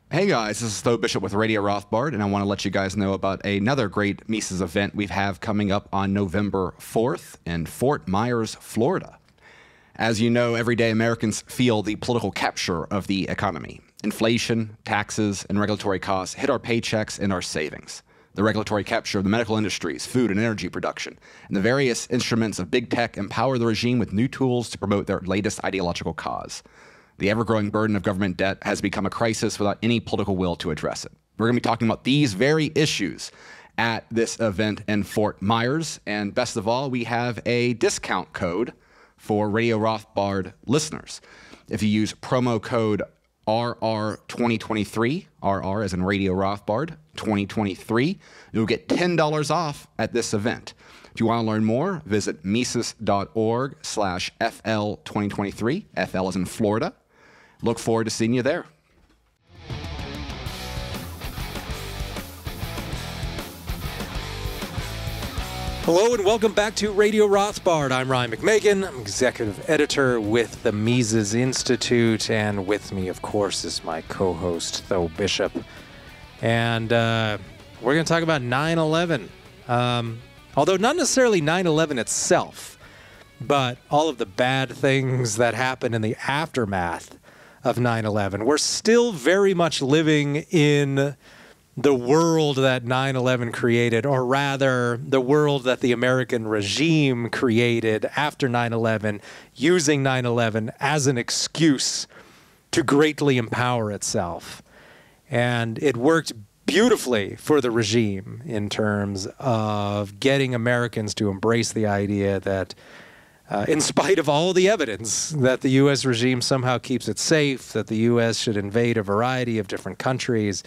Hey guys, this is Tho Bishop with Radio Rothbard, and I want to let you guys know about another great Mises event we have coming up on November 4th in Fort Myers, Florida. As you know, everyday Americans feel the political capture of the economy. Inflation, taxes, and regulatory costs hit our paychecks and our savings. The regulatory capture of the medical industries, food and energy production, and the various instruments of big tech empower the regime with new tools to promote their latest ideological cause. The ever-growing burden of government debt has become a crisis without any political will to address it. We're going to be talking about these very issues at this event in Fort Myers. And best of all, we have a discount code for Radio Rothbard listeners. If you use promo code RR2023, RR as in Radio Rothbard 2023, you'll get $10 off at this event. If you want to learn more, visit Mises.org/FL2023, FL as in Florida. Look forward to seeing you there. Hello and welcome back to Radio Rothbard. I'm Ryan McMaken. I'm executive editor with the Mises Institute, and with me, of course, is my co-host, Tho Bishop. And we're going to talk about 9/11. Although not necessarily 9/11 itself, but all of the bad things that happened in the aftermath of 9/11. We're still very much living in the world that 9/11 created, or rather, the world that the American regime created after 9/11, using 9/11 as an excuse to greatly empower itself. And it worked beautifully for the regime in terms of getting Americans to embrace the idea that in spite of all the evidence that the U.S. regime somehow keeps it safe, that the U.S. should invade a variety of different countries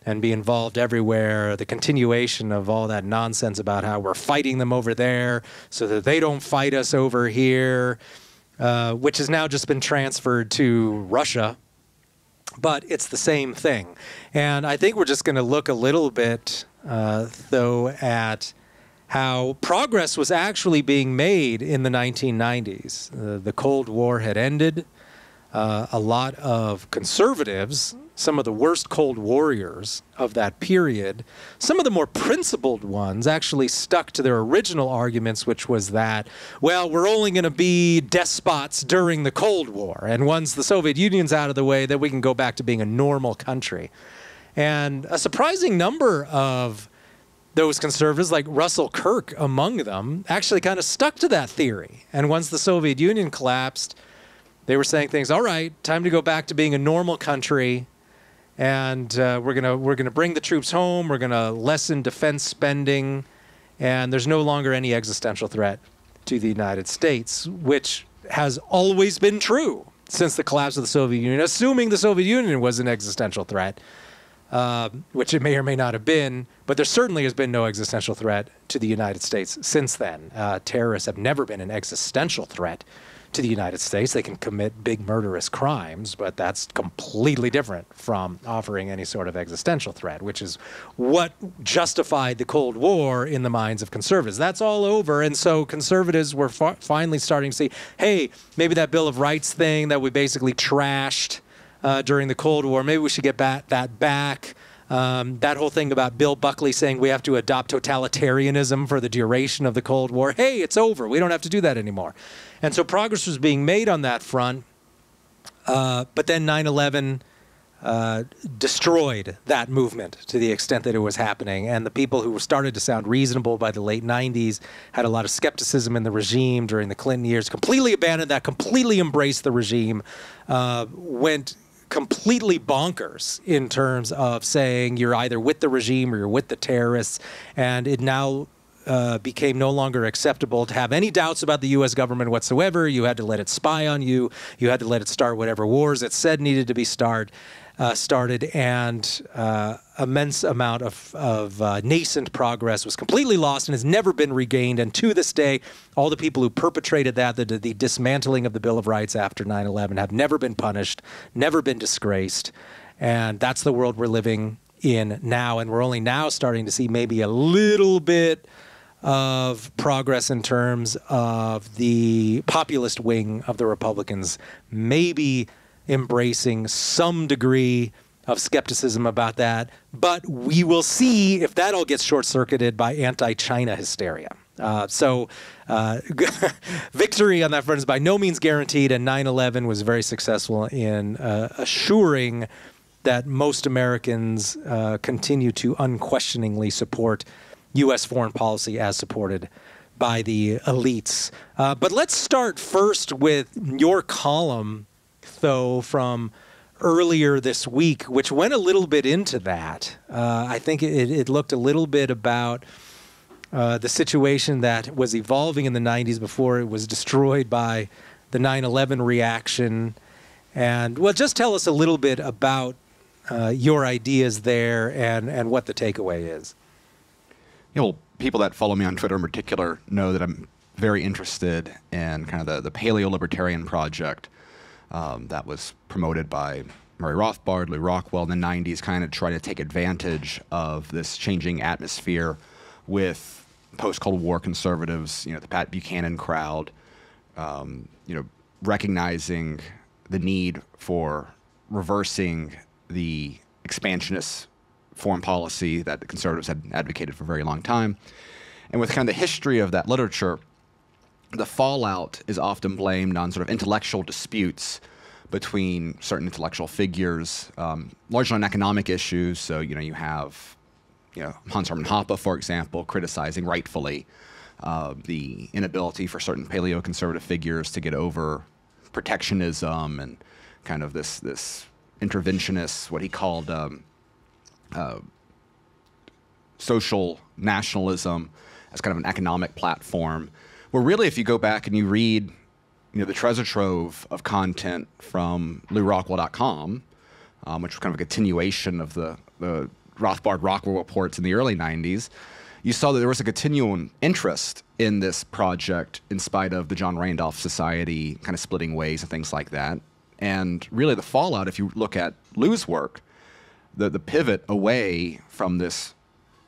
and be involved everywhere, the continuation of all that nonsense about how we're fighting them over there so that they don't fight us over here, which has now just been transferred to Russia. But it's the same thing. And I think we're just going to look a little bit, though, at how progress was actually being made in the 1990s. The Cold War had ended. A lot of conservatives, some of the worst Cold Warriors of that period, some of the more principled ones actually stuck to their original arguments, which was that, well, we're only going to be despots during the Cold War. And once the Soviet Union's out of the way, then we can go back to being a normal country. And a surprising number of those conservatives, like Russell Kirk among them, actually kind of stuck to that theory. And once the Soviet Union collapsed, they were saying things, all right, time to go back to being a normal country, and we're gonna bring the troops home, we're gonna lessen defense spending, and there's no longer any existential threat to the United States, which has always been true since the collapse of the Soviet Union, assuming the Soviet Union was an existential threat. Which it may or may not have been, but there certainly has been no existential threat to the United States since then. Terrorists have never been an existential threat to the United States. They can commit big murderous crimes, but that's completely different from offering any sort of existential threat, which is what justified the Cold War in the minds of conservatives. That's all over, and so conservatives were finally starting to see, hey, maybe that Bill of Rights thing that we basically trashed during the Cold War, maybe we should get that back. That whole thing about Bill Buckley saying we have to adopt totalitarianism for the duration of the Cold War. Hey, it's over. We don't have to do that anymore. And so progress was being made on that front. But then 9/11 destroyed that movement to the extent that it was happening. And the people who started to sound reasonable by the late 90s had a lot of skepticism in the regime during the Clinton years, completely abandoned that, completely embraced the regime, went completely bonkers in terms of saying you're either with the regime or you're with the terrorists, and it now became no longer acceptable to have any doubts about the U.S. government whatsoever. You had to let it spy on you. You had to let it start whatever wars it said needed to be started, and immense amount of nascent progress was completely lost and has never been regained. And to this day, all the people who perpetrated that, the dismantling of the Bill of Rights after 9/11, have never been punished, never been disgraced. And that's the world we're living in now. And we're only now starting to see maybe a little bit of progress in terms of the populist wing of the Republicans maybe embracing some degree of skepticism about that. But we will see if that all gets short-circuited by anti-China hysteria. Victory on that front is by no means guaranteed, and 9/11 was very successful in assuring that most Americans continue to unquestioningly support U.S. foreign policy as supported by the elites. But let's start first with your column, Tho, from earlier this week, which went a little bit into that. I think it looked a little bit about the situation that was evolving in the 90s before it was destroyed by the 9/11 reaction. And, well, just tell us a little bit about your ideas there and what the takeaway is. Yeah, well, people that follow me on Twitter in particular know that I'm very interested in kind of the paleo-libertarian project that was promoted by Radio Rothbard, Lew Rockwell in the 90s, kind of try to take advantage of this changing atmosphere with post-Cold War conservatives, the Pat Buchanan crowd, recognizing the need for reversing the expansionist foreign policy that the conservatives had advocated for a very long time. And with kind of the history of that literature, the fallout is often blamed on sort of intellectual disputes between certain intellectual figures, largely on economic issues. So, you have Hans Hermann Hoppe, for example, criticizing rightfully the inability for certain paleo-conservative figures to get over protectionism and kind of this interventionist, what he called social nationalism as kind of an economic platform, where really if you go back and you read the treasure trove of content from LewRockwell.com, which was kind of a continuation of the Rothbard-Rockwell reports in the early 90s, you saw that there was a continuing interest in this project in spite of the John Randolph Society kind of splitting ways and things like that. And really the fallout, if you look at Lew's work, the pivot away from this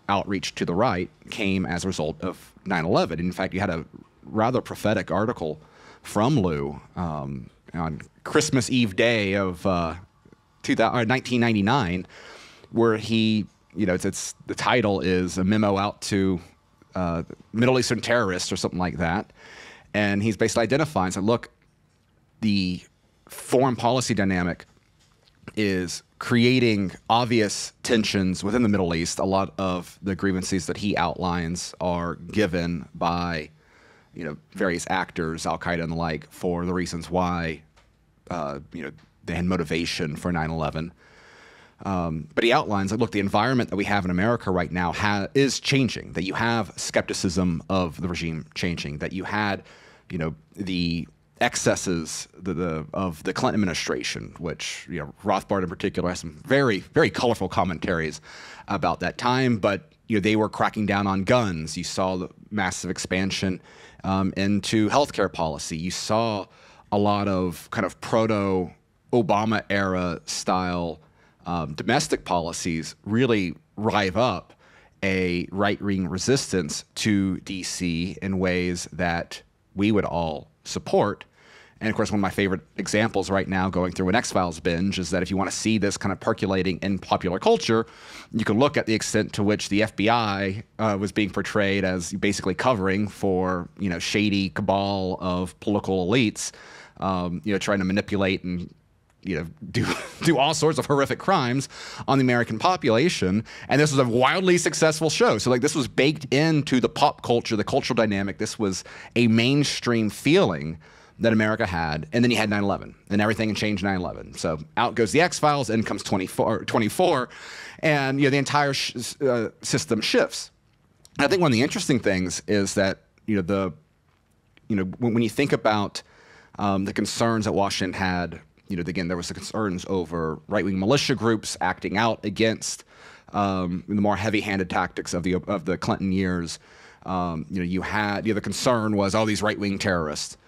outreach to the right came as a result of 9/11. In fact, you had a rather prophetic article from Lew on Christmas Eve day of 1999, where he, it's the title is a memo out to Middle Eastern terrorists or something like that, and he's basically identifying, saying, look, the foreign policy dynamic is creating obvious tensions within the Middle East. A lot of the grievances that he outlines are given by, various actors, Al-Qaeda and the like, for the reasons why, they had motivation for 9/11. But he outlines that, look, the environment that we have in America right now is changing, that you have skepticism of the regime changing, that you had, the excesses of the Clinton administration, which Rothbard in particular has some very, very colorful commentaries about that time. But they were cracking down on guns. You saw the massive expansion into healthcare policy. You saw a lot of kind of proto-Obama era style domestic policies really rive up a right-wing resistance to D.C. in ways that we would all support. And of course, one of my favorite examples right now going through an X-Files binge is that if you want to see this kind of percolating in popular culture, you can look at the extent to which the FBI was being portrayed as basically covering for, shady cabal of political elites, trying to manipulate and do all sorts of horrific crimes on the American population. And this was a wildly successful show. So this was baked into the pop culture, the cultural dynamic. This was a mainstream feeling that America had. And then you had 9/11 and everything changed 9/11. So out goes the X-Files, in comes 24, and the entire system shifts. And I think one of the interesting things is that when you think about the concerns that Washington had, again, there was the concerns over right-wing militia groups acting out against the more heavy-handed tactics of the Clinton years. You had the concern was these right-wing terrorists,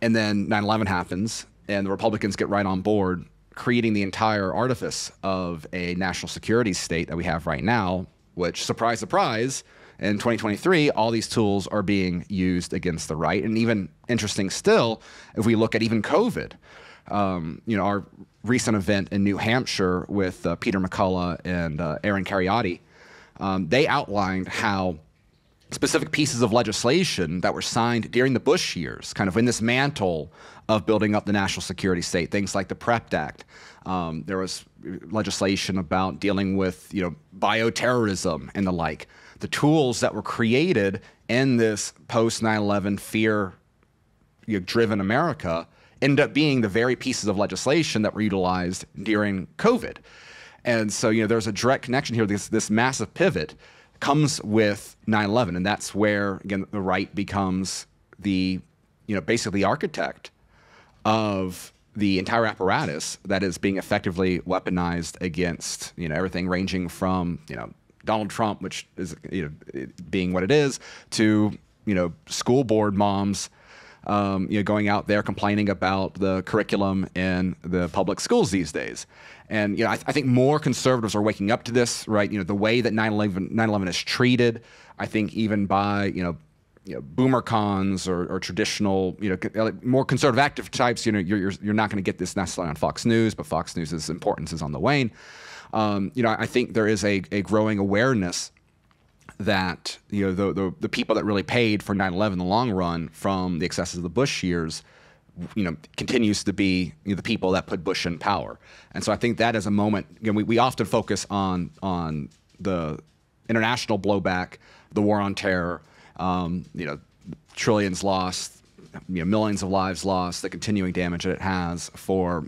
and then 9/11 happens, and the Republicans get right on board, creating the entire artifice of a national security state that we have right now. Which, surprise, surprise, in 2023, all these tools are being used against the right. And even interesting still, if we look at even COVID. our recent event in New Hampshire with Peter McCullough and Aaron Cariotti, they outlined how specific pieces of legislation that were signed during the Bush years, kind of in this mantle of building up the national security state, things like the PREP Act. There was legislation about dealing with, bioterrorism and the like. The tools that were created in this post 9/11 fear-driven America ended up being the very pieces of legislation that were utilized during COVID. And so, there's a direct connection here. This massive pivot comes with 9/11, and that's where, again, the right becomes the, basically architect of the entire apparatus that is being effectively weaponized against, everything ranging from, Donald Trump, which is, being what it is, to, school board moms, going out there complaining about the curriculum in the public schools these days. And, I think more conservatives are waking up to this, right? The way that 9/11 is treated, I think even by, boomer cons or traditional, more conservative active types, you're not going to get this necessarily on Fox News, but Fox News' importance is on the wane. I think there is a growing awareness that, the people that really paid for 9/11 in the long run from the excesses of the Bush years, continues to be the people that put Bush in power. And so I think that is a moment, we often focus on the international blowback, the war on terror, trillions lost, millions of lives lost, the continuing damage that it has for,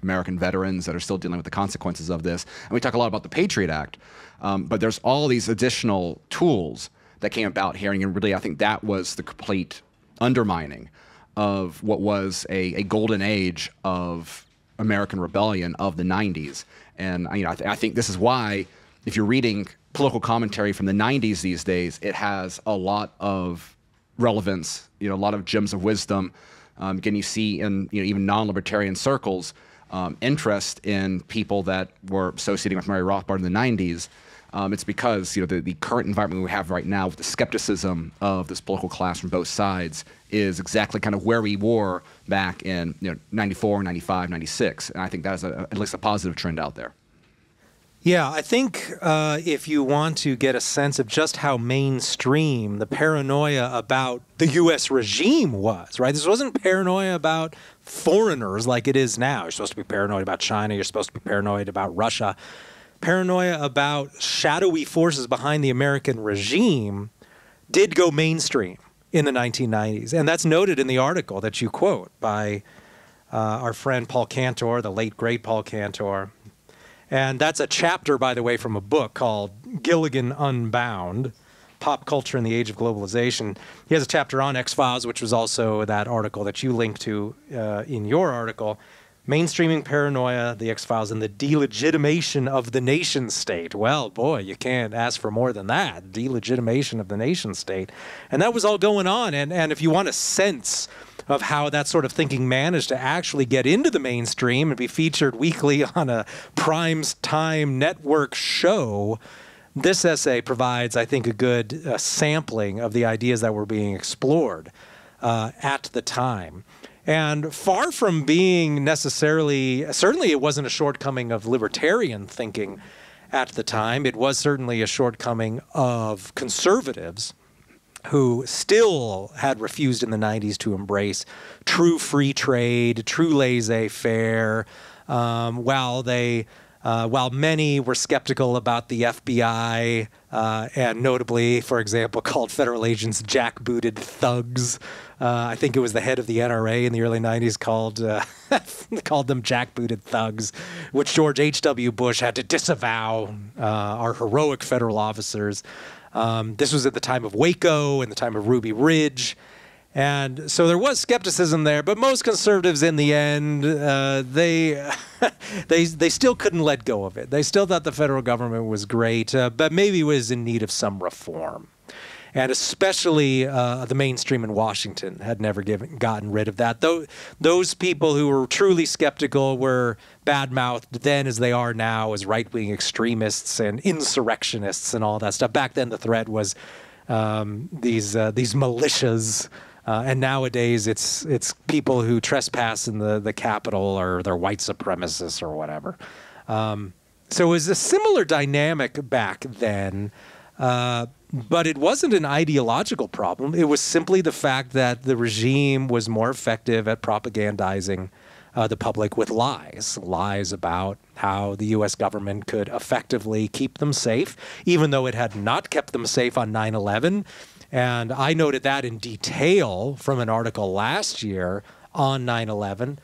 American veterans that are still dealing with the consequences of this. And we talk a lot about the Patriot Act, but there's all these additional tools that came about here, and really I think that was the complete undermining of what was a golden age of American rebellion of the 90s. And I think this is why, if you're reading political commentary from the 90s these days, it has a lot of relevance, a lot of gems of wisdom. Again, you see in even non-libertarian circles interest in people that were associating with Radio Rothbard in the 90s. It's because the current environment we have right now with the skepticism of this political class from both sides is exactly kind of where we were back in 94, 95, 96. And I think that is at least a positive trend out there. Yeah, I think if you want to get a sense of just how mainstream the paranoia about the U.S. regime was, right? This wasn't paranoia about foreigners like it is now. You're supposed to be paranoid about China. You're supposed to be paranoid about Russia. Paranoia about shadowy forces behind the American regime did go mainstream in the 1990s. And that's noted in the article that you quote by our friend Paul Cantor, the late, great Paul Cantor. And that's a chapter, by the way, from a book called Gilligan Unbound, Pop Culture in the Age of Globalization. He has a chapter on X-Files, which was also that article that you linked to in your article, Mainstreaming Paranoia, the X-Files, and the Delegitimation of the Nation State. Well, boy, you can't ask for more than that, delegitimation of the nation state. And that was all going on. And if you want a sense of how that sort of thinking managed to actually get into the mainstream and be featured weekly on a prime time network show, this essay provides, I think, a good sampling of the ideas that were being explored at the time. And far from being necessarily, certainly it wasn't a shortcoming of libertarian thinking at the time. It was certainly a shortcoming of conservatives who still had refused in the 90s to embrace true free trade, true laissez-faire, while many were skeptical about the FBI, and notably, for example, called federal agents jackbooted thugs. I think it was the head of the NRA in the early 90s called them jackbooted thugs, which George H.W. Bush had to disavow, our heroic federal officers. This was at the time of Waco and the time of Ruby Ridge. And so there was skepticism there, but most conservatives in the end, they still couldn't let go of it. They still thought the federal government was great, but maybe was in need of some reform. And especially the mainstream in Washington had never gotten rid of that. Those people who were truly skeptical were bad-mouthed then as they are now as right-wing extremists and insurrectionists and all that stuff. Back then the threat was these militias And nowadays, it's people who trespass in the Capitol or they're white supremacists or whatever. So it was a similar dynamic back then, but it wasn't an ideological problem. It was simply the fact that the regime was more effective at propagandizing the public with lies about how the U.S. government could effectively keep them safe, even though it had not kept them safe on 9/11. And I noted that in detail from an article last year on 9/11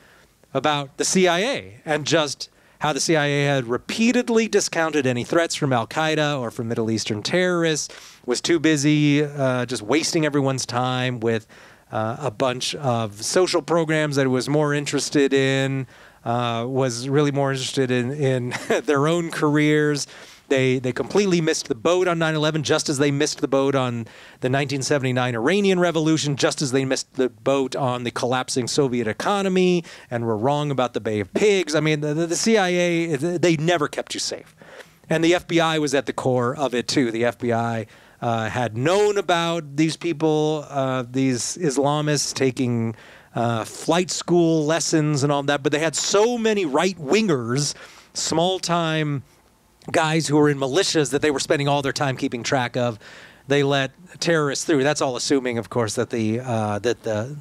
about the CIA and just how the CIA had repeatedly discounted any threats from Al-Qaeda or from Middle Eastern terrorists, was too busy just wasting everyone's time with a bunch of social programs that it was more interested in, was really more interested in their own careers. They completely missed the boat on 9/11, just as they missed the boat on the 1979 Iranian Revolution, just as they missed the boat on the collapsing Soviet economy, and were wrong about the Bay of Pigs. I mean, the CIA, they never kept you safe. And the FBI was at the core of it, too. The FBI had known about these people, these Islamists taking flight school lessons and all that, but they had so many right-wingers, small-time guys who were in militias that they were spending all their time keeping track of. They let terrorists through. That's all assuming, of course, that the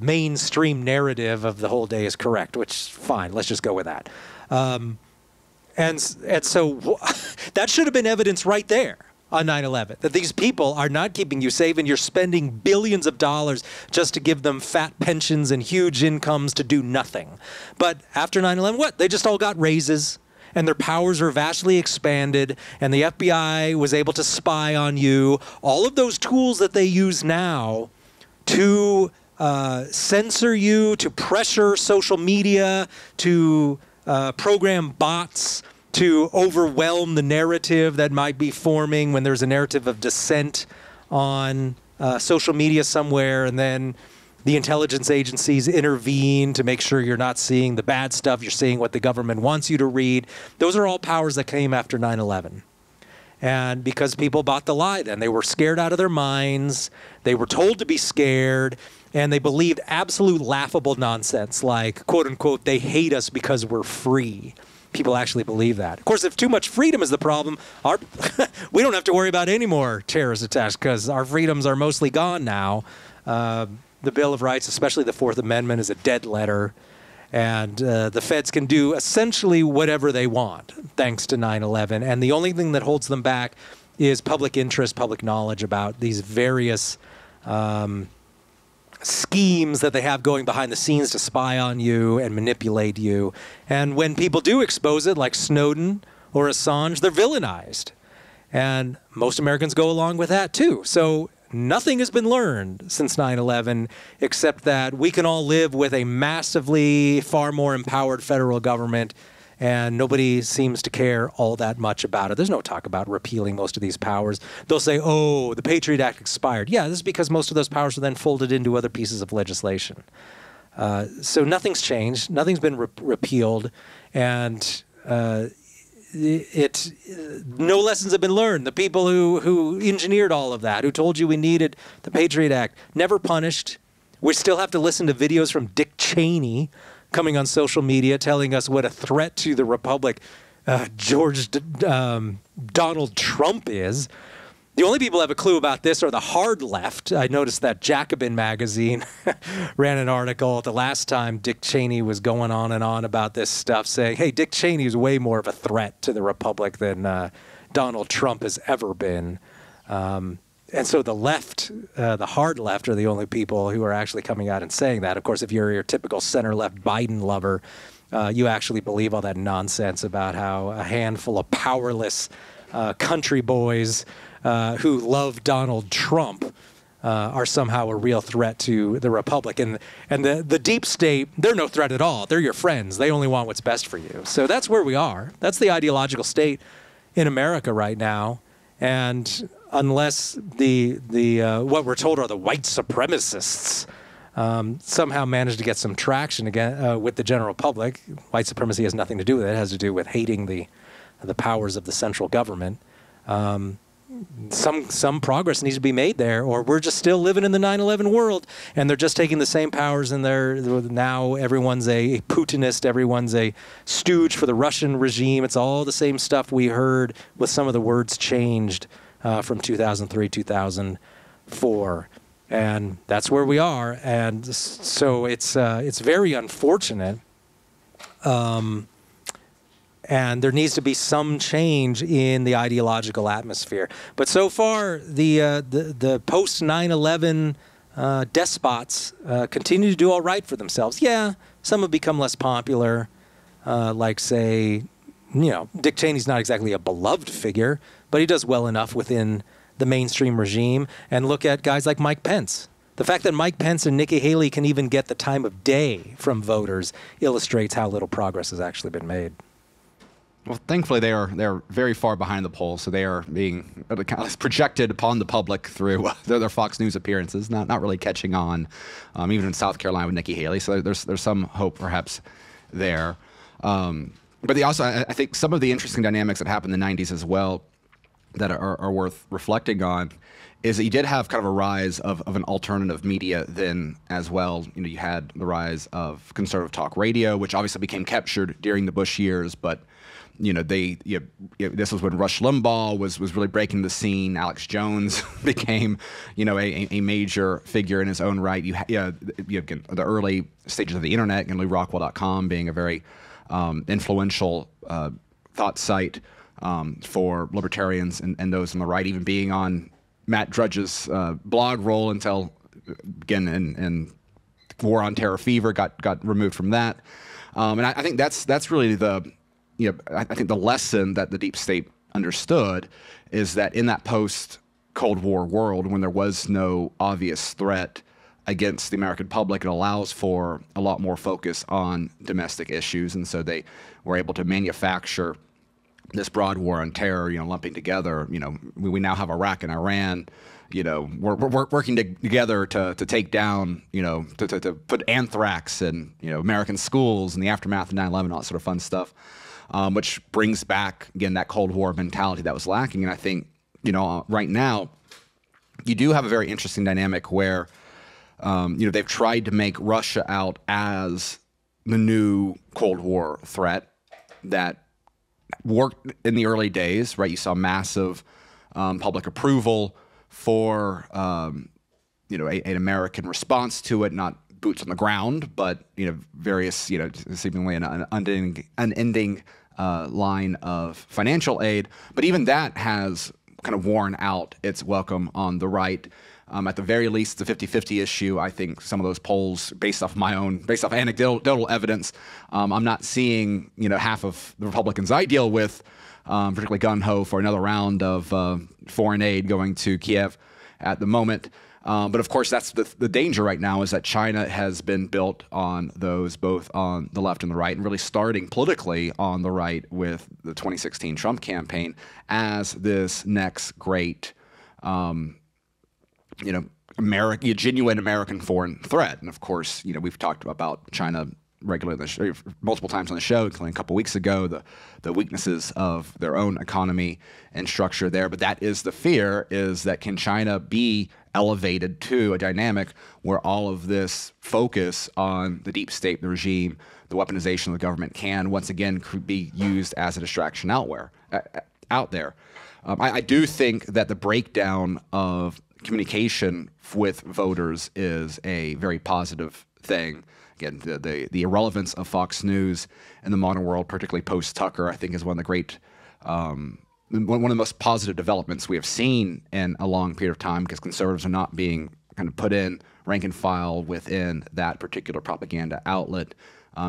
mainstream narrative of the whole day is correct, which fine, let's just go with that. And so that should have been evidence right there on 9/11, that these people are not keeping you safe and you're spending billions of dollars just to give them fat pensions and huge incomes to do nothing. But after 9/11, what? They just all got raises, and their powers are vastly expanded, and the FBI was able to spy on you. All of those tools that they use now to censor you, to pressure social media, to program bots, to overwhelm the narrative that might be forming when there's a narrative of dissent on social media somewhere, and then the intelligence agencies intervene to make sure you're not seeing the bad stuff, you're seeing what the government wants you to read. Those are all powers that came after 9/11. And because people bought the lie then, they were scared out of their minds, they were told to be scared, and they believed absolute laughable nonsense like, quote unquote, they hate us because we're free. People actually believe that. Of course, if too much freedom is the problem, we don't have to worry about any more terrorist attacks because our freedoms are mostly gone now. The Bill of Rights, especially the Fourth Amendment, is a dead letter. And the feds can do essentially whatever they want, thanks to 9/11. And the only thing that holds them back is public interest, public knowledge about these various schemes that they have going behind the scenes to spy on you and manipulate you. And when people do expose it, like Snowden or Assange, they're villainized. And most Americans go along with that, too. So nothing has been learned since 9/11, except that we can all live with a massively far more empowered federal government, and nobody seems to care all that much about it. There's no talk about repealing most of these powers. They'll say, oh, the Patriot Act expired. Yeah, this is because most of those powers are then folded into other pieces of legislation. So nothing's changed. Nothing's been repealed, and no lessons have been learned. The people who engineered all of that, who told you we needed the Patriot Act, never punished. We still have to listen to videos from Dick Cheney coming on social media telling us what a threat to the Republic Donald Trump is. The only people who have a clue about this are the hard left. I noticed that Jacobin magazine ran an article the last time Dick Cheney was going on and on about this stuff, saying, hey, Dick Cheney is way more of a threat to the Republic than Donald Trump has ever been. And so the left, the hard left, are the only people who are actually coming out and saying that. Of course, if you're your typical center-left Biden lover, you actually believe all that nonsense about how a handful of powerless country boys who love Donald Trump are somehow a real threat to the Republic. And the deep state, they're no threat at all. They're your friends. They only want what's best for you. So that's where we are. That's the ideological state in America right now. And unless what we're told are the white supremacists somehow manage to get some traction again with the general public, white supremacy has nothing to do with it. It has to do with hating the powers of the central government. some progress needs to be made there, or we're just still living in the 9/11 world, and they're just taking the same powers, and now everyone's a Putinist, everyone's a stooge for the Russian regime. It's all the same stuff we heard, with some of the words changed from 2003, 2004, and that's where we are. And so it's very unfortunate. And there needs to be some change in the ideological atmosphere. But so far, the post 9/11 despots continue to do all right for themselves. Yeah, some have become less popular, like, say, Dick Cheney's not exactly a beloved figure, but he does well enough within the mainstream regime. And look at guys like Mike Pence. The fact that Mike Pence and Nikki Haley can even get the time of day from voters illustrates how little progress has actually been made. Well, thankfully, they're very far behind the polls, so they are being projected upon the public through their Fox News appearances, not really catching on, even in South Carolina with Nikki Haley. So there's some hope perhaps there. But I think some of the interesting dynamics that happened in the 90s as well that are worth reflecting on is that you did have kind of a rise of an alternative media then as well. You had the rise of conservative talk radio, which obviously became captured during the Bush years, but this was when Rush Limbaugh was really breaking the scene. Alex Jones became, a major figure in his own right. You have the early stages of the internet, and LouRockwell.com being a very influential thought site for libertarians and those on the right, even being on Matt Drudge's blog roll until, again, in War on Terror Fever got removed from that. And I think that's really I think the lesson that the deep state understood is that in that post-Cold War world, when there was no obvious threat against the American public, it allows for a lot more focus on domestic issues. And so they were able to manufacture this broad war on terror, lumping together, we now have Iraq and Iran, we're working together to take down, to put anthrax in, American schools in the aftermath of 9/11, all that sort of fun stuff. Which brings back, again, that Cold War mentality that was lacking. And I think, right now, you do have a very interesting dynamic where, they've tried to make Russia out as the new Cold War threat that worked in the early days, right? You saw massive public approval for, an American response to it, not boots on the ground, but various seemingly an unending line of financial aid. But even that has kind of worn out its welcome on the right. At the very least, the 50-50 issue. I think some of those polls, based off anecdotal evidence, I'm not seeing half of the Republicans I deal with, particularly gung-ho for another round of foreign aid going to Kiev at the moment. But of course, that's the danger right now, is that China has been built on those, both on the left and the right, and really starting politically on the right with the 2016 Trump campaign as this next great, genuine American foreign threat. And of course, we've talked about China regularly multiple times on the show, including a couple weeks ago, the weaknesses of their own economy and structure there. But that is the fear, is that can China be elevated to a dynamic where all of this focus on the deep state, the regime, the weaponization of the government can once again be used as a distraction out there. I do think that the breakdown of communication with voters is a very positive thing. Again, the irrelevance of Fox News in the modern world, particularly post-Tucker, I think is one of the great, one of the most positive developments we have seen in a long period of time, because conservatives are not being kind of put in rank and file within that particular propaganda outlet,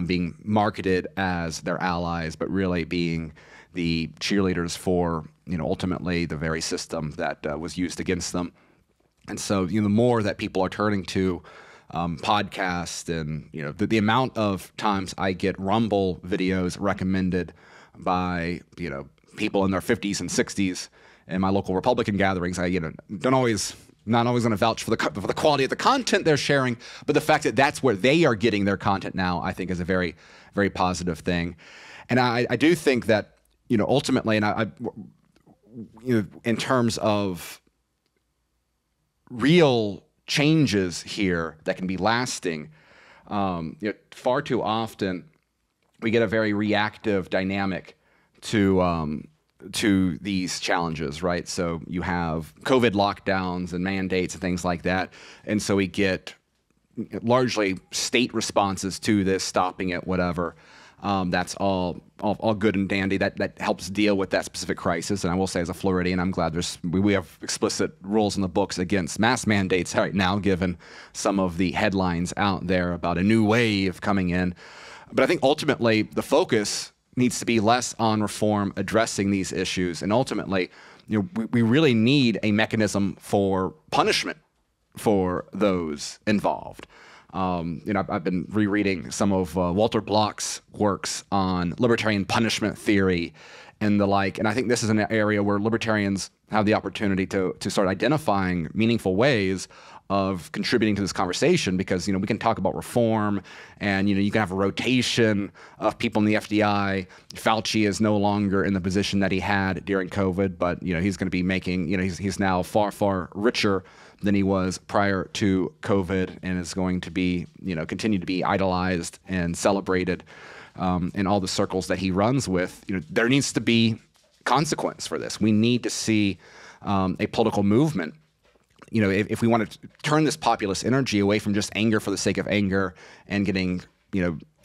being marketed as their allies, but really being the cheerleaders for, ultimately the very system that was used against them. And so, the more that people are turning to podcast, and the amount of times I get Rumble videos recommended by people in their 50s and 60s in my local Republican gatherings, I not always going to vouch for the quality of the content they're sharing, but the fact that that's where they are getting their content now, I think is a very, very positive thing. And I do think that ultimately, and in terms of real changes here that can be lasting, far too often we get a very reactive dynamic to these challenges, right? So you have COVID lockdowns and mandates and things like that, and so we get largely state responses to this, stopping it, whatever. That's all good and dandy. That helps deal with that specific crisis. And I will say, as a Floridian, I'm glad we have explicit rules in the books against mask mandates right now, given some of the headlines out there about a new wave coming in. But I think ultimately the focus needs to be less on reform addressing these issues, and ultimately, we really need a mechanism for punishment for those involved. I've been rereading some of Walter Block's works on libertarian punishment theory and the like, and I think this is an area where libertarians have the opportunity to start identifying meaningful ways of contributing to this conversation, because we can talk about reform, and you can have a rotation of people in the FDI. Fauci is no longer in the position that he had during COVID, but he's going to be making he's now far richer than he was prior to COVID, and is going to be continue to be idolized and celebrated in all the circles that he runs with. There needs to be consequence for this. We need to see a political movement. If we want to turn this populist energy away from just anger for the sake of anger and getting,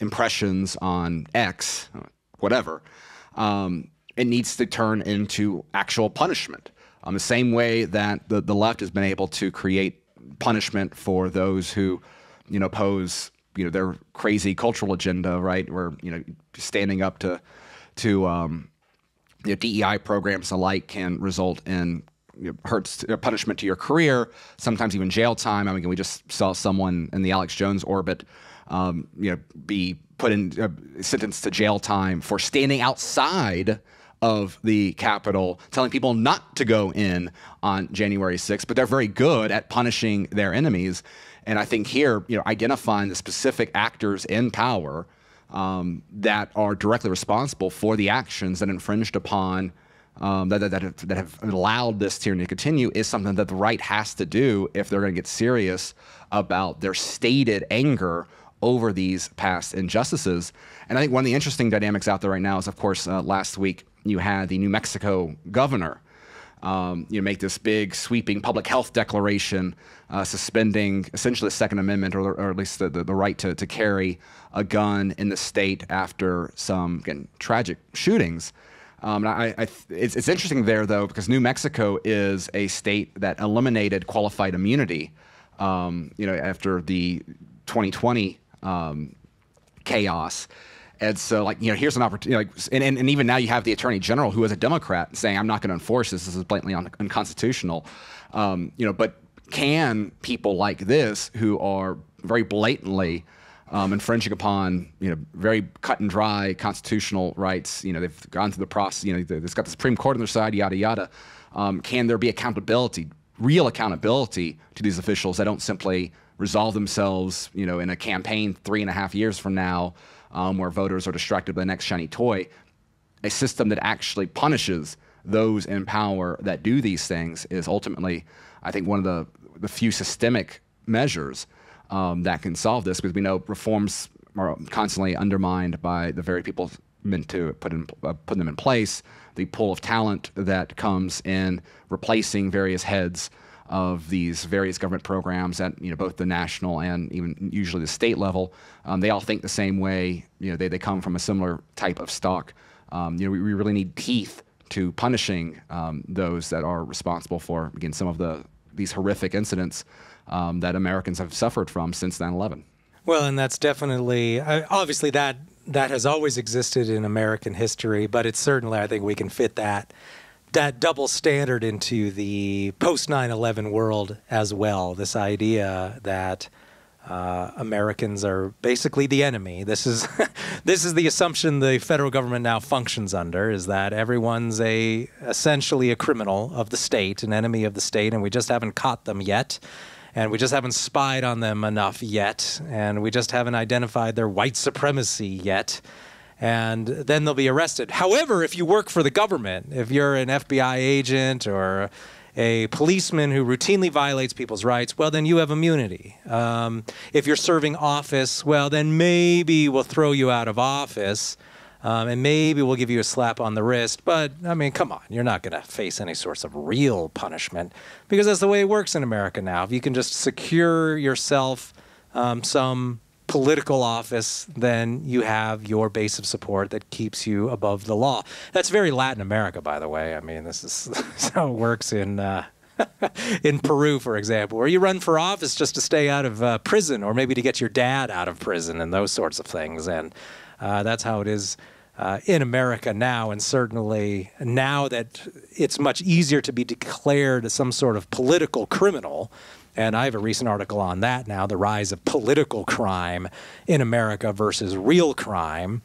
impressions on X, whatever, it needs to turn into actual punishment. The same way that the left has been able to create punishment for those who, pose, their crazy cultural agenda, right? Where, standing up to DEI programs alike can result in punishment to your career, sometimes even jail time. I mean, we just saw someone in the Alex Jones orbit, be put in sentenced to jail time for standing outside of the Capitol, telling people not to go in on January 6th, but they're very good at punishing their enemies. And I think here, identifying the specific actors in power that are directly responsible for the actions that infringed upon that have allowed this tyranny to continue is something that the right has to do if they're going to get serious about their stated anger over these past injustices. And I think one of the interesting dynamics out there right now is, of course, last week you had the New Mexico governor make this big sweeping public health declaration suspending essentially the Second Amendment, or at least the right to carry a gun in the state after some, again, tragic shootings. It's interesting there, though, because New Mexico is a state that eliminated qualified immunity, after the 2020 chaos. And so, here's an opportunity. And even now you have the Attorney General, who is a Democrat, saying, I'm not going to enforce this. This is blatantly unconstitutional. But can people like this, who are very blatantly infringing upon, very cut and dry constitutional rights, they've gone through the process, they've got the Supreme Court on their side, yada, yada. Can there be accountability, real accountability to these officials that don't simply resolve themselves, in a campaign 3.5 years from now, where voters are distracted by the next shiny toy? A system that actually punishes those in power that do these things is ultimately, I think, one of the few systemic measures that can solve this, because we know reforms are constantly undermined by the very people meant to put them in place, the pool of talent that comes in replacing various heads of these various government programs at both the national and even usually the state level. They all think the same way. They come from a similar type of stock. We really need teeth to punishing those that are responsible for, again, some of these horrific incidents that Americans have suffered from since 9/11. Well, and that's definitely, obviously that has always existed in American history, but it's certainly, I think we can fit that double standard into the post 9/11 world as well. This idea that Americans are basically the enemy. This is the assumption the federal government now functions under, is that everyone's essentially a criminal of the state, an enemy of the state, and we just haven't caught them yet. And we just haven't spied on them enough yet, and we just haven't identified their white supremacy yet. and then they'll be arrested. However, if you work for the government, if you're an FBI agent or a policeman who routinely violates people's rights, well, then you have immunity. If you're serving office, well, then maybe we'll throw you out of office, and maybe we'll give you a slap on the wrist. But, I mean, come on, you're not going to face any sorts of real punishment, because that's the way it works in America now. If you can just secure yourself some political office, then you have your base of support that keeps you above the law. That's very Latin America, by the way. I mean, this is how it works in in Peru, for example, where you run for office just to stay out of prison, or maybe to get your dad out of prison and those sorts of things. And that's how it is in America now, and certainly now that it's much easier to be declared some sort of political criminal. And I have a recent article on that now, the rise of political crime in America versus real crime,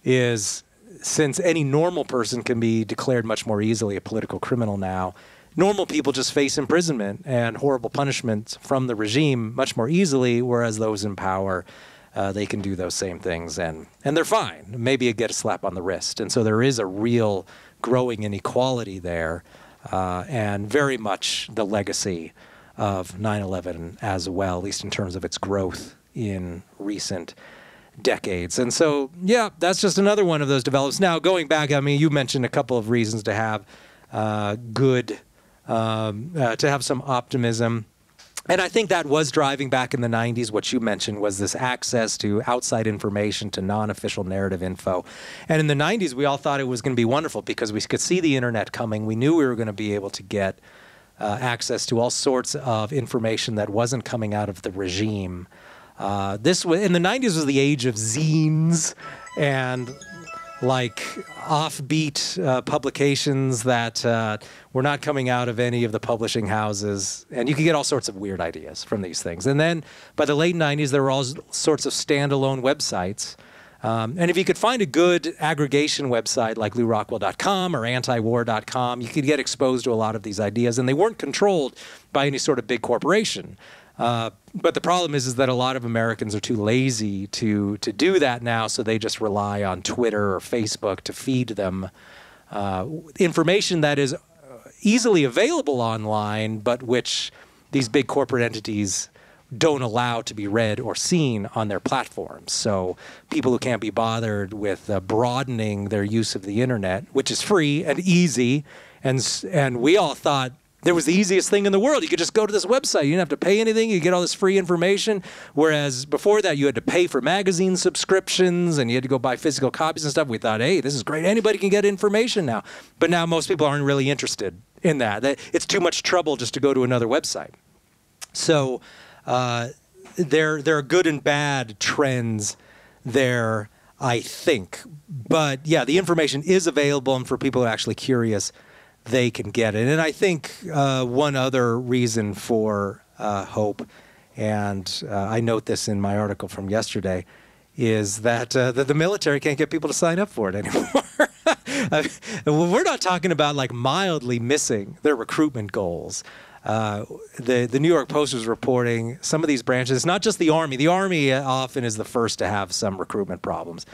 is since any normal person can be declared much more easily a political criminal now, normal people just face imprisonment and horrible punishments from the regime much more easily, whereas those in power, they can do those same things and they're fine. Maybe you get a slap on the wrist. And so there is a real growing inequality there, and very much the legacy of 9/11 as well, at least in terms of its growth in recent decades. And so, yeah, that's just another one of those developments. Now, going back, I mean, you mentioned a couple of reasons to have to have some optimism. And I think that was driving back in the 90s. What you mentioned was this access to outside information, to non-official narrative info. And in the 90s, we all thought it was going to be wonderful because we could see the internet coming. We knew we were going to be able to get access to all sorts of information that wasn't coming out of the regime. This was, in the 90s was the age of zines and like offbeat publications that were not coming out of any of the publishing houses. And you could get all sorts of weird ideas from these things. And then by the late 90s, there were all sorts of standalone websites. And if you could find a good aggregation website like LewRockwell.com or antiwar.com, you could get exposed to a lot of these ideas, and they weren't controlled by any sort of big corporation. But the problem is that a lot of Americans are too lazy to do that now, so they just rely on Twitter or Facebook to feed them information that is easily available online, but which these big corporate entities don't allow to be read or seen on their platforms. So people who can't be bothered with broadening their use of the internet, which is free and easy, and we all thought it was the easiest thing in the world. You could just go to this website. You didn't have to pay anything. You get all this free information. Whereas before that, you had to pay for magazine subscriptions and you had to go buy physical copies and stuff. We thought, hey, this is great. Anybody can get information now. But now most people aren't really interested in that. It's too much trouble just to go to another website. So there are good and bad trends there, I think. But yeah, the information is available, and for people who are actually curious, they can get it. And I think one other reason for hope, and I note this in my article from yesterday, is that the military can't get people to sign up for it anymore. We're not talking about like mildly missing their recruitment goals. The New York Post was reporting some of these branches, not just the Army. The Army often is the first to have some recruitment problems.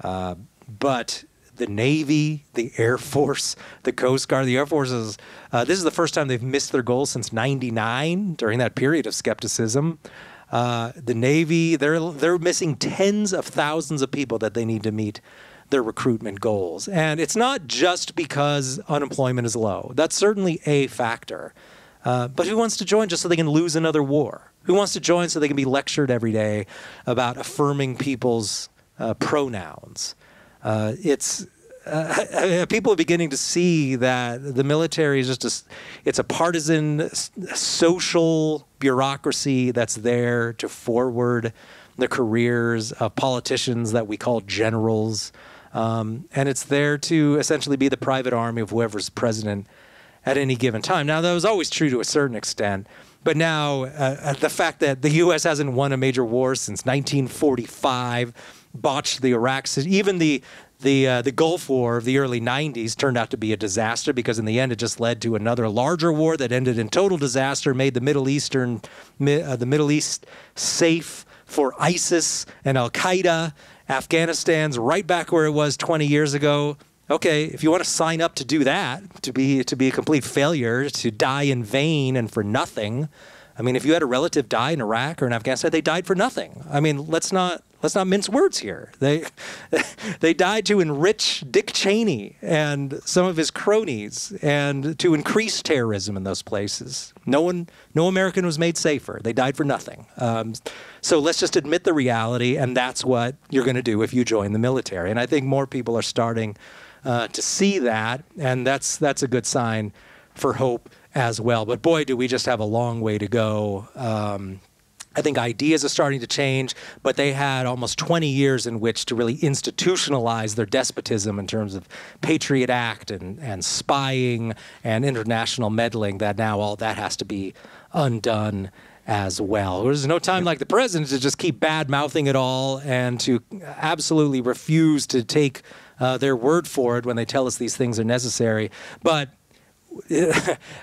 But the Navy, the Air Force, the Coast Guard, the Air Force is, this is the first time they've missed their goals since '99 during that period of skepticism. The Navy, they're missing tens of thousands of people that they need to meet their recruitment goals. And it's not just because unemployment is low. That's certainly a factor. But who wants to join just so they can lose another war? Who wants to join so they can be lectured every day about affirming people's pronouns? People are beginning to see that the military is just it's a partisan social bureaucracy that's there to forward the careers of politicians that we call generals. And it's there to essentially be the private army of whoever's president at any given time. Now, that was always true to a certain extent, but now the fact that the U.S. hasn't won a major war since 1945, botched the Iraq, even the Gulf War of the early 90s turned out to be a disaster because in the end it just led to another larger war that ended in total disaster, made the Middle East safe for ISIS and Al-Qaeda, Afghanistan's right back where it was 20 years ago. Okay, if you want to sign up to do that, to be a complete failure, to die in vain and for nothing. I mean, if you had a relative die in Iraq or in Afghanistan, they died for nothing. I mean, let's not mince words here. They died to enrich Dick Cheney and some of his cronies and to increase terrorism in those places. No American was made safer. They died for nothing. So let's just admit the reality, and that's what you're going to do if you join the military. And I think more people are starting to see that, and that's a good sign for hope as well. But boy, do we just have a long way to go. I think ideas are starting to change, but they had almost 20 years in which to really institutionalize their despotism in terms of Patriot Act and spying and international meddling, that now all that has to be undone as well. There's no time like the president to just keep bad-mouthing it all and to absolutely refuse to take their word for it when they tell us these things are necessary. But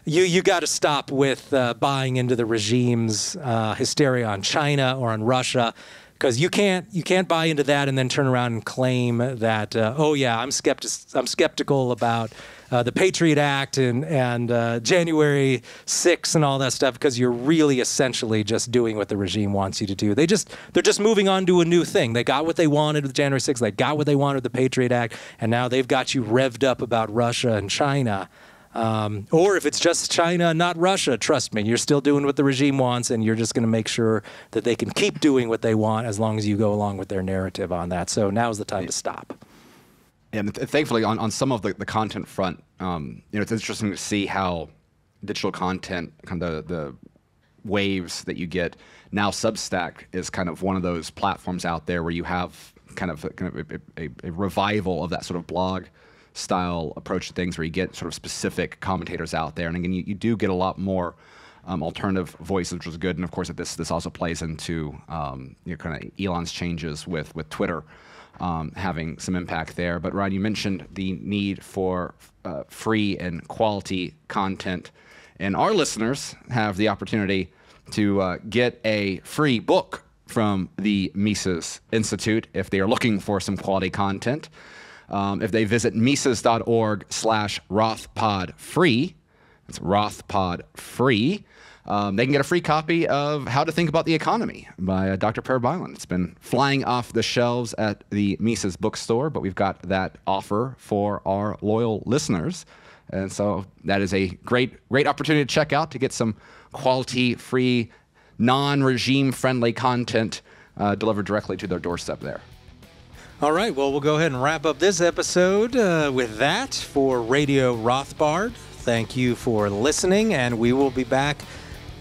you got to stop with buying into the regime's hysteria on China or on Russia, because you can't buy into that and then turn around and claim that oh yeah, I'm skeptical about the Patriot Act and January 6th and all that stuff, because you're really essentially just doing what the regime wants you to do. They're just moving on to a new thing. They got what they wanted with January 6th. They got what they wanted with the Patriot Act, and now they've got you revved up about Russia and China. Or if it's just China, not Russia, trust me, you're still doing what the regime wants, and you're just going to make sure that they can keep doing what they want as long as you go along with their narrative on that. So now's the time to stop. And thankfully, on some of the content front, it's interesting to see how digital content, kind of the waves that you get. Now Substack is kind of one of those platforms out there where you have kind of a revival of that sort of blog style approach to things, where you get sort of specific commentators out there. And again, you do get a lot more alternative voices, which is good. And of course, this also plays into kind of Elon's changes with Twitter having some impact there. But Ryan, you mentioned the need for free and quality content, and our listeners have the opportunity to get a free book from the Mises Institute if they are looking for some quality content. If they visit Mises.org/RothPodFree, that's RothPodFree, they can get a free copy of How to Think About the Economy by Dr. Per Byland. It's been flying off the shelves at the Mises bookstore, but we've got that offer for our loyal listeners. And so that is a great opportunity to check out, to get some quality, free, non-regime friendly content delivered directly to their doorstep there. All right, well, we'll go ahead and wrap up this episode with that for Radio Rothbard. Thank you for listening, and we will be back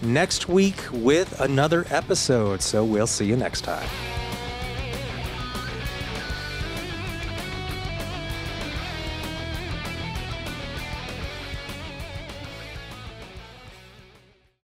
next week with another episode. So we'll see you next time.